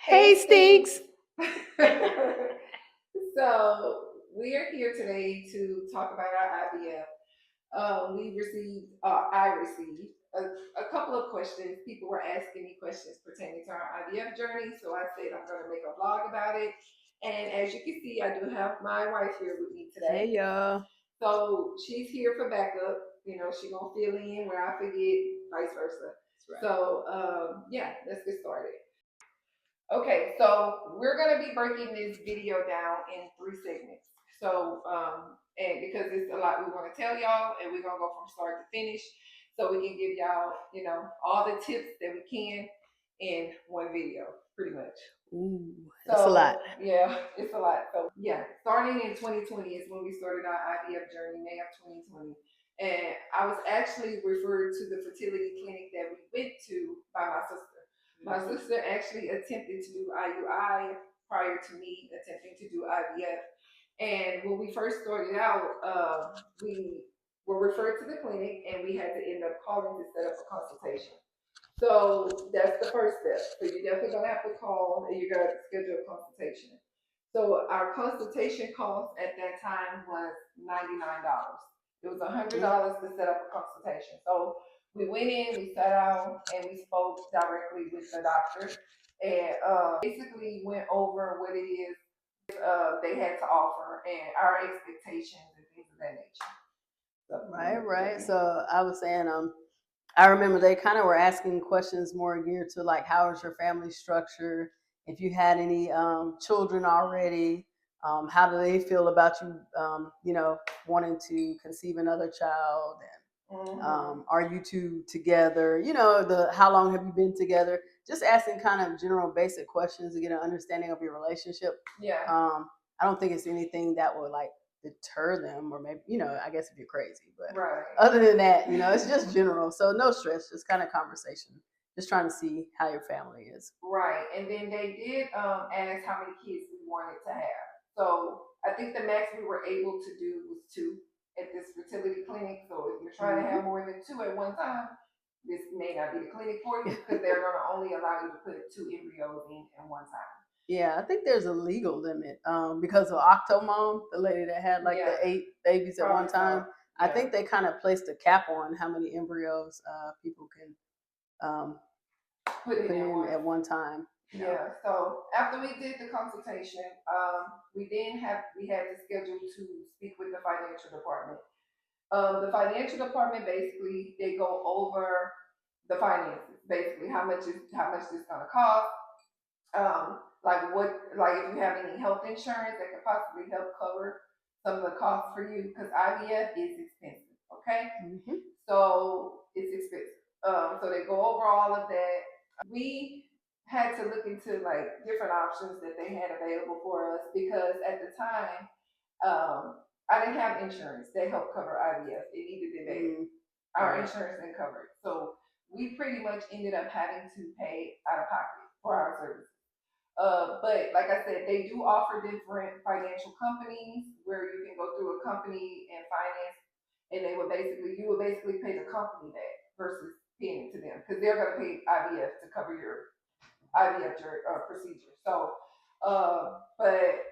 Hey, Stinks. So we are here today to talk about our IVF. I received a couple of questions. People were asking me questions pertaining to our IVF journey, so I said I'm going to make a vlog about it. And as you can see, I do have my wife here with me today. Hey, y'all. So she's here for backup. You know, she gonna fill in where I forget, vice versa. Right. So yeah, let's get started. Okay, so we're gonna be breaking this video down in 3 segments. So, and because it's a lot we want to tell y'all, and we're gonna go from start to finish, so we can give y'all, all the tips that we can in one video, pretty much. Ooh, that's a lot. Yeah, it's a lot. So yeah, starting in 2020 is when we started our IVF journey, May of 2020. And I was actually referred to the fertility clinic that we went to by my sister. My sister actually attempted to do IUI prior to me attempting to do IVF. And when we first started out, we were referred to the clinic and we had to end up calling to set up a consultation. So that's the first step. So you're definitely gonna have to call and you're gonna schedule a consultation. So our consultation cost at that time was $99. It was $100 to set up a consultation. So we went in, we sat down, and we spoke directly with the doctor, and basically went over what it is they had to offer and our expectations and things of that nature. So, Right. So I was saying, I remember they kind of were asking questions more geared to like, how is your family structure? If you had any children already, how do they feel about you, wanting to conceive another child? And are you two together? How long have you been together? Just asking kind of general basic questions to get an understanding of your relationship. Yeah. I don't think it's anything that would like deter them, or maybe, I guess if you're crazy, but Right. other than that, it's just general. So no stress, just kind of conversation, just trying to see how your family is. Right. And then they did ask how many kids we wanted to have. So I think the max we were able to do was 2 at this fertility clinic. So if you're trying to have more than 2 at one time, this may not be the clinic for you because they're going to only allow you to put 2 embryos in at one time. Yeah, I think there's a legal limit because of Octomom, the lady that had like the 8 babies at one time. I think they kind of placed a cap on how many embryos people can put in at one time. Yeah. So after we did the consultation, we had to schedule to speak with the financial department. The financial department basically they go over the finances, basically how much this gonna cost. Like if you have any health insurance that could possibly help cover some of the costs for you, because IVF is expensive. Okay. Mm-hmm. So it's expensive. So they go over all of that. We had to look into like different options that they had available for us because at the time, I didn't have insurance that helped cover IVF. It needed to be our insurance didn't cover it. So we pretty much ended up having to pay out of pocket for our services. But like I said, they do offer different financial companies where you can go through a company and finance, and you would basically pay the company back versus paying it to them because they're going to pay IVF to cover your IVF procedure. So, but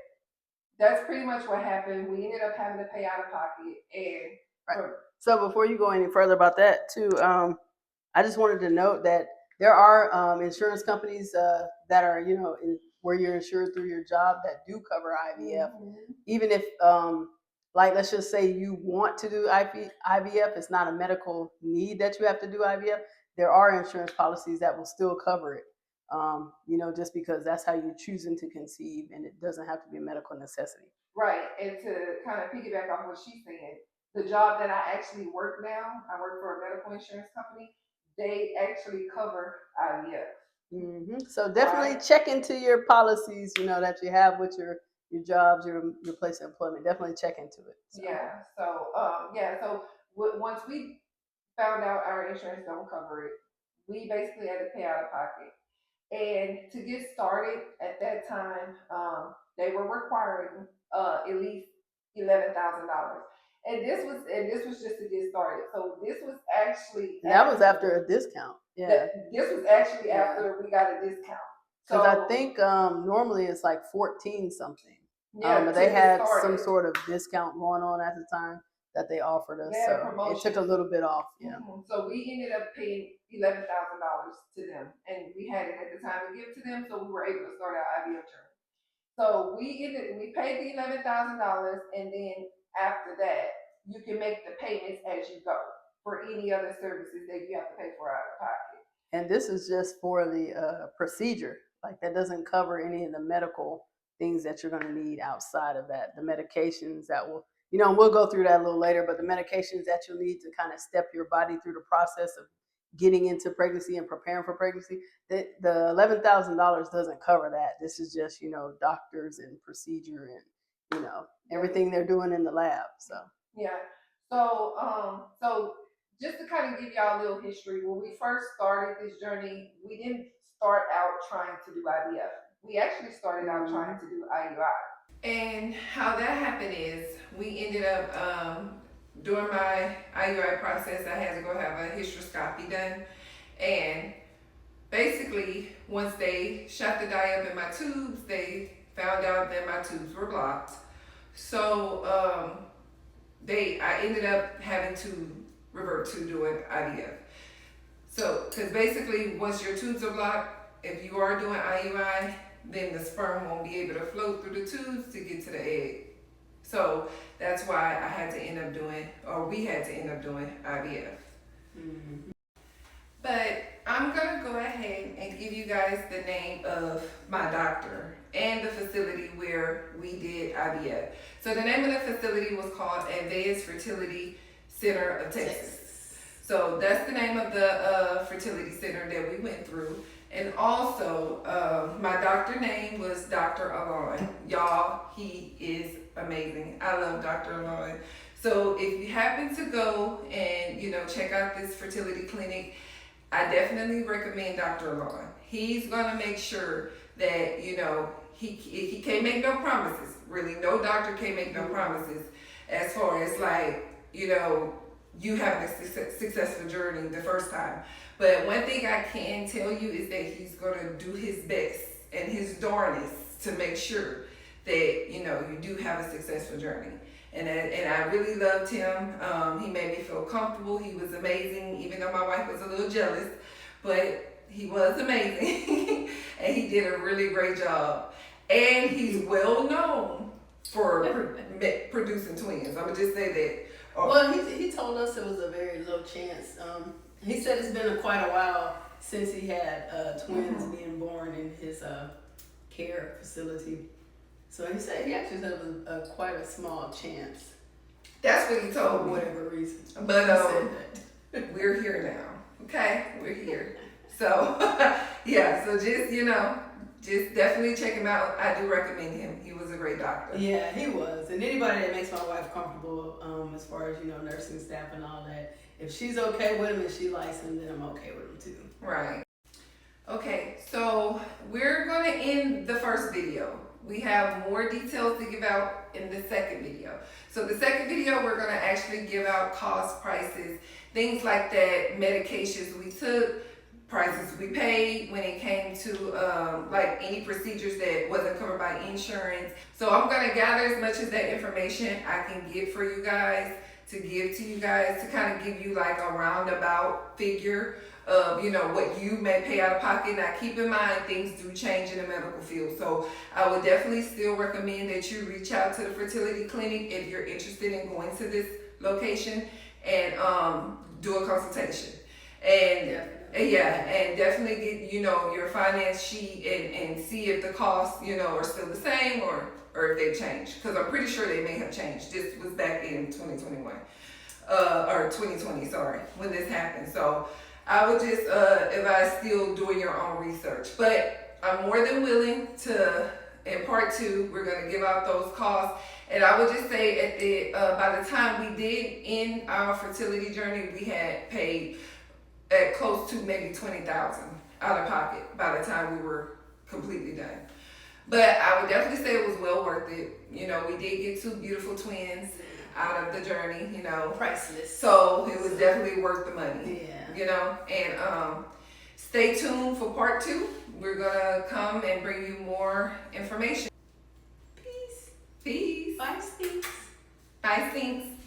that's pretty much what happened. We ended up having to pay out of pocket, and right. So before you go any further about that too, I just wanted to note that there are insurance companies that are, where you're insured through your job that do cover IVF. Mm-hmm. Even if, like, let's just say you want to do IVF, it's not a medical need that you have to do IVF. There are insurance policies that will still cover it, just because that's how you're choosing to conceive and it doesn't have to be a medical necessity. Right. And to kind of piggyback off what she's saying, the job that I actually work now, I work for a medical insurance company. They actually cover IVF. Mm-hmm. So definitely check into your policies, that you have with your jobs, your place of employment. Definitely check into it. So. Yeah. So once we found out our insurance don't cover it, we basically had to pay out of pocket. And to get started at that time, they were requiring at least $11,000. And this was just to get started. So this was actually that was after a discount. Yeah. This was actually after we got a discount. Because I think normally it's like 14 something. Yeah, But to they get had some started. sort of discount going on at the time that they offered us, They had a so it promotion. took a little bit off. Yeah. So we ended up paying $11,000 to them, and we had it at the time to give to them, so we were able to start our IVF journey. So we paid the $11,000, and then after that, you can make the payments as you go for any other services that you have to pay for out of pocket. And this is just for the procedure. Like that doesn't cover any of the medical things that you're going to need outside of that. The medications that will, we'll go through that a little later, but the medications that you'll need to kind of step your body through the process of getting into pregnancy and preparing for pregnancy, the $11,000 doesn't cover that. This is just, doctors and procedure and, everything they're doing in the lab. So yeah. So just to kind of give y'all a little history, when we first started this journey, we didn't start out trying to do IVF. We actually started out trying to do IUI. And how that happened is we ended up during my IUI process, I had to go have a hysteroscopy done. And basically, once they shot the dye up in my tubes, they found out that my tubes were blocked. So I ended up having to revert to doing IVF. So, because basically, once your tubes are blocked, if you are doing IUI, then the sperm won't be able to float through the tubes to get to the egg. So that's why I had to end up doing, or we had to end up doing IVF. Mm-hmm. But I'm gonna go ahead and give you guys the name of my doctor and the facility where we did IVF. So the name of the facility was called Advanced Fertility Center of Texas. So that's the name of the fertility center that we went through. And also, my doctor name was Dr. Alon. Y'all, he is amazing. I love Dr. Alon. So if you happen to go and, check out this fertility clinic, I definitely recommend Dr. Alon. He's gonna make sure that, he can't make no promises. Really, no doctor can make no promises as far as like, you having a successful journey the first time. But one thing I can tell you is that he's gonna do his best and his darnest to make sure that, you do have a successful journey. And I really loved him. He made me feel comfortable. He was amazing, even though my wife was a little jealous, but he was amazing. And he did a really great job. And he's well known for producing twins. I'm gonna just say that. Well, he told us it was a very low chance. He said it's been quite a while since he had twins being born in his care facility. So he said he actually said it was quite a small chance. That's what he told me. For whatever reason. But we're here now. Okay, we're here. So yeah, so just definitely check him out. I do recommend him. He was a great doctor. Yeah, he was. And anybody that makes my wife comfortable, as far as nursing staff and all that, if she's okay with him and she likes him, then I'm okay with him too. Right. Okay, so we're gonna end the first video. We have more details to give out in the second video. So the second video, we're gonna actually give out cost, prices, things like that, medications we took, prices we paid when it came to like any procedures that wasn't covered by insurance. So I'm gonna gather as much of that information I can get for you guys, to give to you guys, to kind of give you like a roundabout figure of what you may pay out of pocket. Now keep in mind, things do change in the medical field, so I would definitely still recommend that you reach out to the fertility clinic if you're interested in going to this location and do a consultation. And and definitely get your finance sheet and see if the costs are still the same or if they've changed, because I'm pretty sure they may have changed. This was back in 2021 or 2020, sorry, when this happened. So I would just advise still doing your own research. But I'm more than willing to, in part two, we're going to give out those costs. And I would just say at the by the time we did end our fertility journey, we had paid at close to maybe $20,000 out of pocket by the time we were completely done. But I would definitely say it was well worth it. We did get two beautiful twins out of the journey, Priceless. So it was definitely worth the money. Yeah. And stay tuned for part two. we're gonna come and bring you more information. Peace. Bye, Stinks. Bye, Stinks.